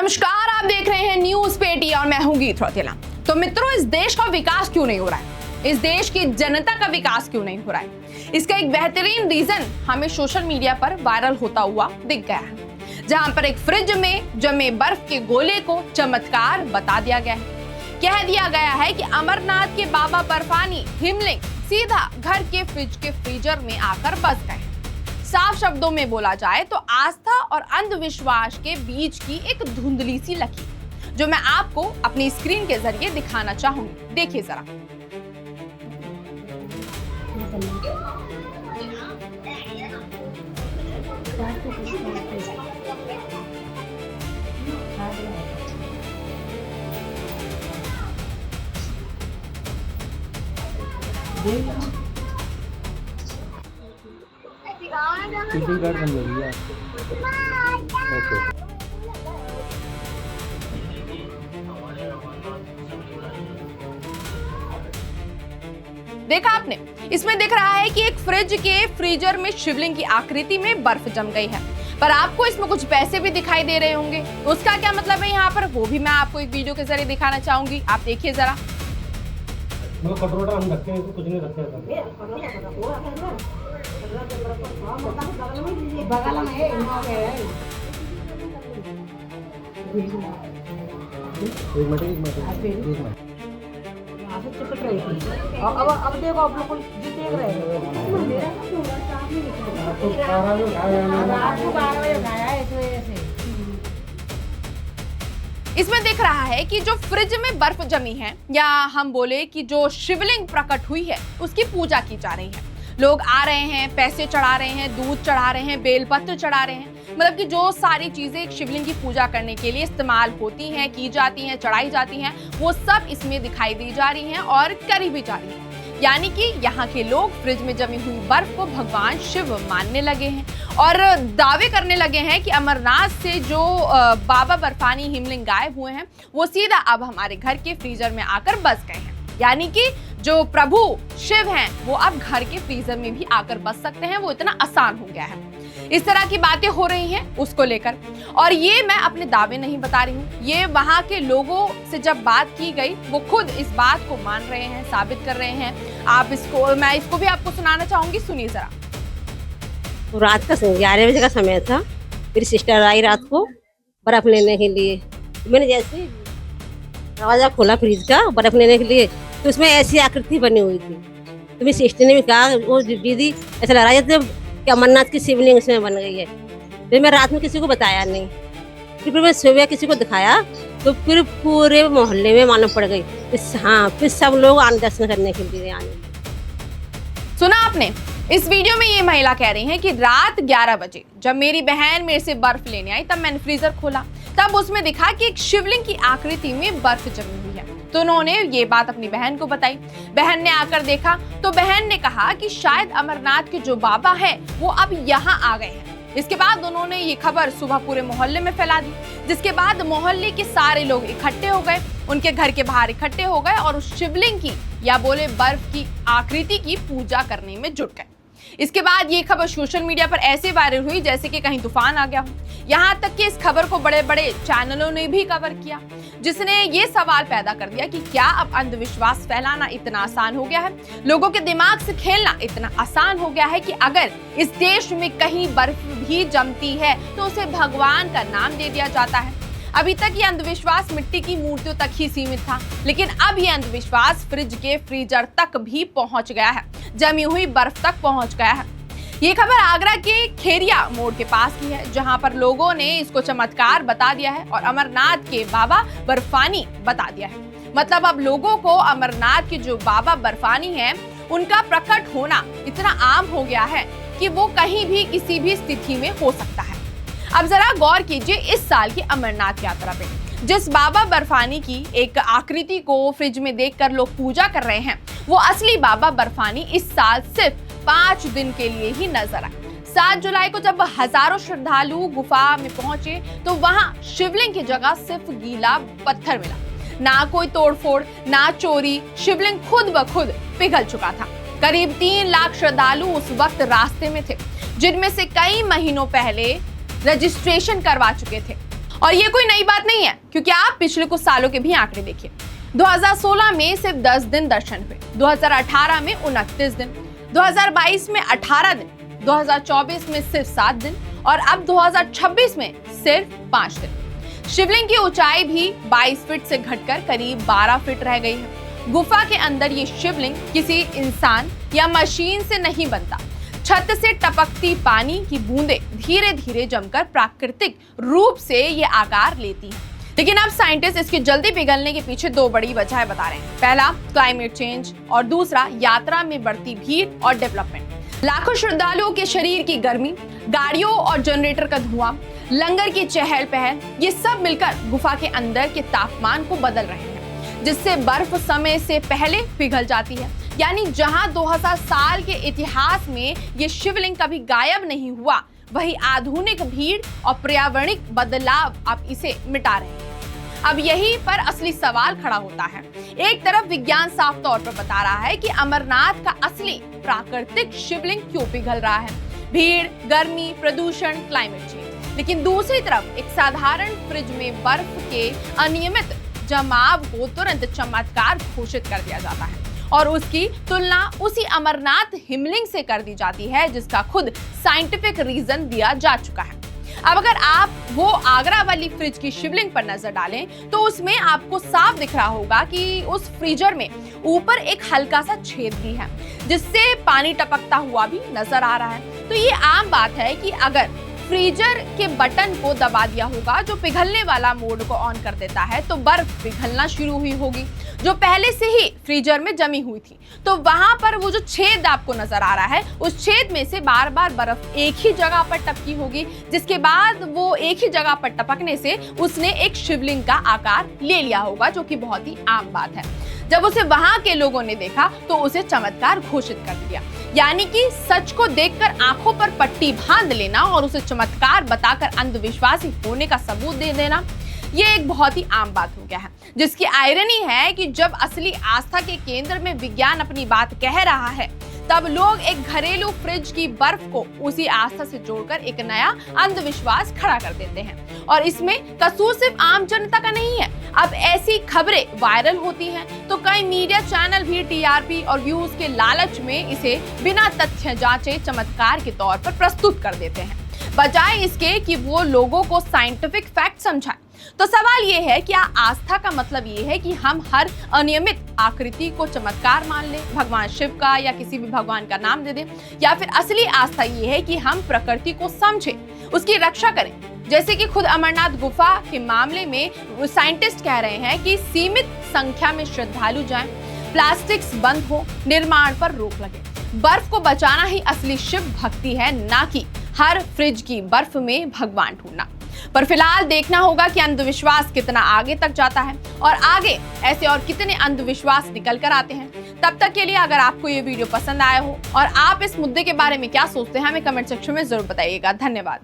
नमस्कार, आप देख रहे हैं न्यूज पेटी और मैं हूं गीत रौतेला। तो मित्रों, इस देश का विकास क्यों नहीं हो रहा है? इस देश की जनता का विकास क्यों नहीं हो रहा है? इसका एक बेहतरीन रीजन हमें सोशल मीडिया पर वायरल होता हुआ दिख गया है, जहां पर एक फ्रिज में जमे बर्फ के गोले को चमत्कार बता दिया गया है। कह दिया गया है कि अमरनाथ के बाबा बर्फानी हिमलिंग सीधा घर के फ्रिज के फ्रीजर में आकर बस गए। साफ शब्दों में बोला जाए तो आस्था और अंधविश्वास के बीच की एक धुंधली सी लकीर, जो मैं आपको अपनी स्क्रीन के जरिए दिखाना चाहूंगी। देखिए जरा। सिटी कार्ड बन गई है। ओके। देखा आपने, इसमें दिख रहा है कि एक फ्रिज के फ्रीजर में शिवलिंग की आकृति में बर्फ जम गई है, पर आपको इसमें कुछ पैसे भी दिखाई दे रहे होंगे। उसका क्या मतलब है यहाँ पर, वो भी मैं आपको एक वीडियो के जरिए दिखाना चाहूंगी। आप देखिए जरा। कटोरा हम रखते हैं, कुछ नहीं रखते हैं। बगल में है। एक मिनट। अब देखो, आप लोग देख रहे हैं। रात को 12 बजे खाया है, इस वजह से। इसमें दिख रहा है कि जो फ्रिज में बर्फ जमी है, या हम बोले कि जो शिवलिंग प्रकट हुई है, उसकी पूजा की जा रही है। लोग आ रहे हैं, पैसे चढ़ा रहे हैं, दूध चढ़ा रहे हैं, बेलपत्र चढ़ा रहे हैं। मतलब कि जो सारी चीजें एक शिवलिंग की पूजा करने के लिए इस्तेमाल होती हैं, की जाती हैं, चढ़ाई जाती हैं, वो सब इसमें दिखाई दी जा रही हैं और करी भी जा रही हैं। यानी कि यहाँ के लोग फ्रिज में जमी हुई बर्फ को भगवान शिव मानने लगे हैं और दावे करने लगे हैं कि अमरनाथ से जो बाबा बर्फानी हिमलिंग गायब हुए हैं, वो सीधा अब हमारे घर के फ्रीजर में आकर बस गए हैं। यानी कि जो प्रभु शिव हैं, वो अब घर के फ्रीजर में भी आकर बस सकते हैं। वो इतना आसान हो गया है। इस तरह की बातें हो रही हैं उसको लेकर, और ये मैं अपने दावे नहीं बता रही हूँ, ये वहाँ के लोगों से जब बात की गई, वो खुद इस बात को मान रहे हैं, साबित कर रहे हैं। मैं इसको भी आपको सुनाना चाहूंगी, सुनिए जरा। तो रात का 11 बजे का समय था। मेरी सिस्टर आई रात को बर्फ लेने के लिए। मैंने जैसे दरवाजा खोला फ्रिज का बर्फ लेने के लिए, तो उसमें ऐसी आकृति बनी हुई थी। तो मेरी सिस्टर ने भी कहा, वो दीदी ऐसा लग रहा है जैसे कि अमरनाथ की शिवलिंग उसमें बन गई है। फिर मैं रात में किसी को बताया नहीं, फिर मैं सुबह किसी को दिखाया, तो फिर पूरे मोहल्ले में मालूम पड़ गई। फिर सब लोग आने दर्शन करने के लिए आने। सुना आपने? इस वीडियो में ये महिला कह रही है कि रात 11 बजे जब मेरी बहन मेरे से बर्फ लेने आई, तब मैंने फ्रीजर खोला, तब उसमें दिखा कि एक शिवलिंग की आकृति में बर्फ जमी हुई है। तो उन्होंने ये बात अपनी बहन को बताई। बहन ने आकर देखा तो बहन ने कहा कि शायद अमरनाथ के जो बाबा हैं, वो अब यहाँ आ गए हैं। इसके बाद उन्होंने ये खबर सुबह पूरे मोहल्ले में फैला दी, जिसके बाद मोहल्ले के सारे लोग इकट्ठे हो गए, उनके घर के बाहर इकट्ठे हो गए और उस शिवलिंग की, या बोले बर्फ की आकृति की पूजा करने में जुट गए। इसके बाद ये खबर सोशल मीडिया पर ऐसे वायरल हुई जैसे कि कहीं तूफान आ गया हो। यहाँ तक कि इस खबर को बड़े बड़े चैनलों ने भी कवर किया, जिसने ये सवाल पैदा कर दिया कि क्या अब अंधविश्वास फैलाना इतना आसान हो गया है? लोगों के दिमाग से खेलना इतना आसान हो गया है कि अगर इस देश में कहीं बर्फ भी जमती है तो उसे भगवान का नाम दे दिया जाता है। अभी तक ये अंधविश्वास मिट्टी की मूर्तियों तक ही सीमित था, लेकिन अब ये अंधविश्वास फ्रिज के फ्रीजर तक भी पहुंच गया है, जमी हुई बर्फ तक पहुंच गया है। ये खबर आगरा के खेरिया मोड़ के पास की है, जहां पर लोगों ने इसको चमत्कार बता दिया है और अमरनाथ के बाबा बर्फानी बता दिया है। मतलब अब लोगों को अमरनाथ के जो बाबा बर्फानी हैं, उनका प्रकट होना इतना आम हो गया है कि वो कहीं भी किसी भी स्थिति में हो सकता है। अब जरा गौर कीजिए इस साल की अमरनाथ यात्रा पे, जिस बाबा बर्फानी की एक आकृति को फ्रिज में देखकर लोग पूजा कर रहे हैं, वो असली बाबा बर्फानी इस साल सिर्फ 5 दिन के लिए ही नजर आए। 7 जुलाई को जब हजारों श्रद्धालु गुफा में पहुंचे, तो वहां शिवलिंग की जगह सिर्फ गीला पत्थर मिला। ना कोई तोड़फोड़, ना चोरी, शिवलिंग खुद ब खुद पिघल चुका था। करीब 3 लाख श्रद्धालु उस वक्त रास्ते में थे, जिनमें से कई महीनों पहले रजिस्ट्रेशन करवा चुके थे और ये कोई नई बात नहीं है, क्योंकि आप पिछले कुछ सालों के भी आंकड़े देखिए। 2016 में सिर्फ 10 दिन दर्शन हुए, 2018 में 29 दिन, 2022 में 18 दिन, 2024 में सिर्फ 7 दिन और अब 2026 में सिर्फ 5 दिन। शिवलिंग की ऊंचाई भी 22 फीट से घटकर करीब 12 फीट रह गई है। गुफा के अंदर ये शिवलिंग किसी इंसान या मशीन से नहीं बनता। छत से टपकती पानी की बूंदें धीरे धीरे जमकर प्राकृतिक रूप से ये आकार लेती हैं। लेकिन अब साइंटिस्ट इसके जल्दी पिघलने के पीछे दो बड़ी वजह बता रहे हैं। पहला, क्लाइमेट चेंज और दूसरा, यात्रा में बढ़ती भीड़ और डेवलपमेंट। लाखों श्रद्धालुओं के शरीर की गर्मी, गाड़ियों और जनरेटर का धुआं, लंगर की चहल पहल, ये सब मिलकर गुफा के अंदर के तापमान को बदल रहे हैं, जिससे बर्फ समय से पहले पिघल जाती है। यानी जहां 2000 साल के इतिहास में ये शिवलिंग कभी गायब नहीं हुआ, वही आधुनिक भीड़ और पर्यावरणिक बदलाव अब इसे मिटा रहे हैं। अब यही पर असली सवाल खड़ा होता है। एक तरफ विज्ञान साफ तौर पर बता रहा है कि अमरनाथ का असली प्राकृतिक शिवलिंग क्यों पिघल रहा है, भीड़, गर्मी, प्रदूषण, क्लाइमेट चेंज। लेकिन दूसरी तरफ एक साधारण फ्रिज में बर्फ के अनियमित जमाव को तुरंत चमत्कार घोषित कर दिया जाता है और उसकी तुलना उसी अमरनाथ हिमलिंग से कर दी जाती है, जिसका खुद साइंटिफिक रीजन दिया जा चुका है। अब अगर आप वो आगरा वाली फ्रिज की शिवलिंग पर नजर डालें तो उसमें आपको साफ दिख रहा होगा कि उस फ्रीजर में ऊपर एक हल्का सा छेद भी है, जिससे पानी टपकता हुआ भी नजर आ रहा है। तो ये आम बात है कि अगर फ्रीजर के बटन को दबा दिया होगा जो पिघलने वाला मोड को ऑन कर देता है, तो बर्फ पिघलना शुरू हुई होगी जो पहले से ही फ्रीजर में जमी हुई थी। तो वहां पर वो जो छेद आपको नजर आ रहा है, उस छेद में से बार बार बर्फ एक ही जगह पर टपकी होगी, जिसके बाद वो एक ही जगह पर टपकने से उसने एक शिवलिंग का आकार ले लिया होगा, जो कि बहुत ही आम बात है। जब उसे वहां के लोगों ने देखा तो उसे चमत्कार घोषित कर दिया। यानी कि सच को देखकर आंखों पर पट्टी बांध लेना और उसे चमत्कार बताकर अंधविश्वासी होने का सबूत दे देना, ये एक बहुत ही आम बात हो गया है। जिसकी आयरनी है कि जब असली आस्था के केंद्र में विज्ञान अपनी बात कह रहा है, तब लोग एक घरेलू फ्रिज की बर्फ को उसी आस्था से जोड़कर एक नया अंधविश्वास खड़ा कर देते हैं। और इसमें कसूर सिर्फ आम जनता का नहीं है। अब ऐसी खबरें वायरल होती हैं तो कई मीडिया चैनल भी टीआरपी और व्यूज के लालच में इसे बिना तथ्य जांचे चमत्कार के तौर पर प्रस्तुत कर देते हैं, बजाय इसके कि वो लोगों को साइंटिफिक फैक्ट समझाएं। तो सवाल ये है, क्या आस्था का मतलब ये है कि हम हर अनियमित आकृति को चमत्कार मान लें, भगवान शिव का या किसी भी भगवान का नाम दे दें, या फिर असली आस्था ये है कि हम प्रकृति को समझें, उसकी रक्षा करें? जैसे कि खुद अमरनाथ गुफा के मामले में साइंटिस्ट कह रहे हैं कि सीमित संख्या में श्रद्धालु जाएं, प्लास्टिक्स बंद हो, निर्माण पर रोक लगे। बर्फ को बचाना ही असली शिव भक्ति है, ना कि हर फ्रिज की बर्फ में भगवान ढूंढना। पर फिलहाल देखना होगा कि अंधविश्वास कितना आगे तक जाता है और आगे ऐसे और कितने अंधविश्वास निकल कर आते हैं। तब तक के लिए अगर आपको ये वीडियो पसंद आया हो और आप इस मुद्दे के बारे में क्या सोचते हैं, हमें कमेंट सेक्शन में जरूर बताइएगा। धन्यवाद।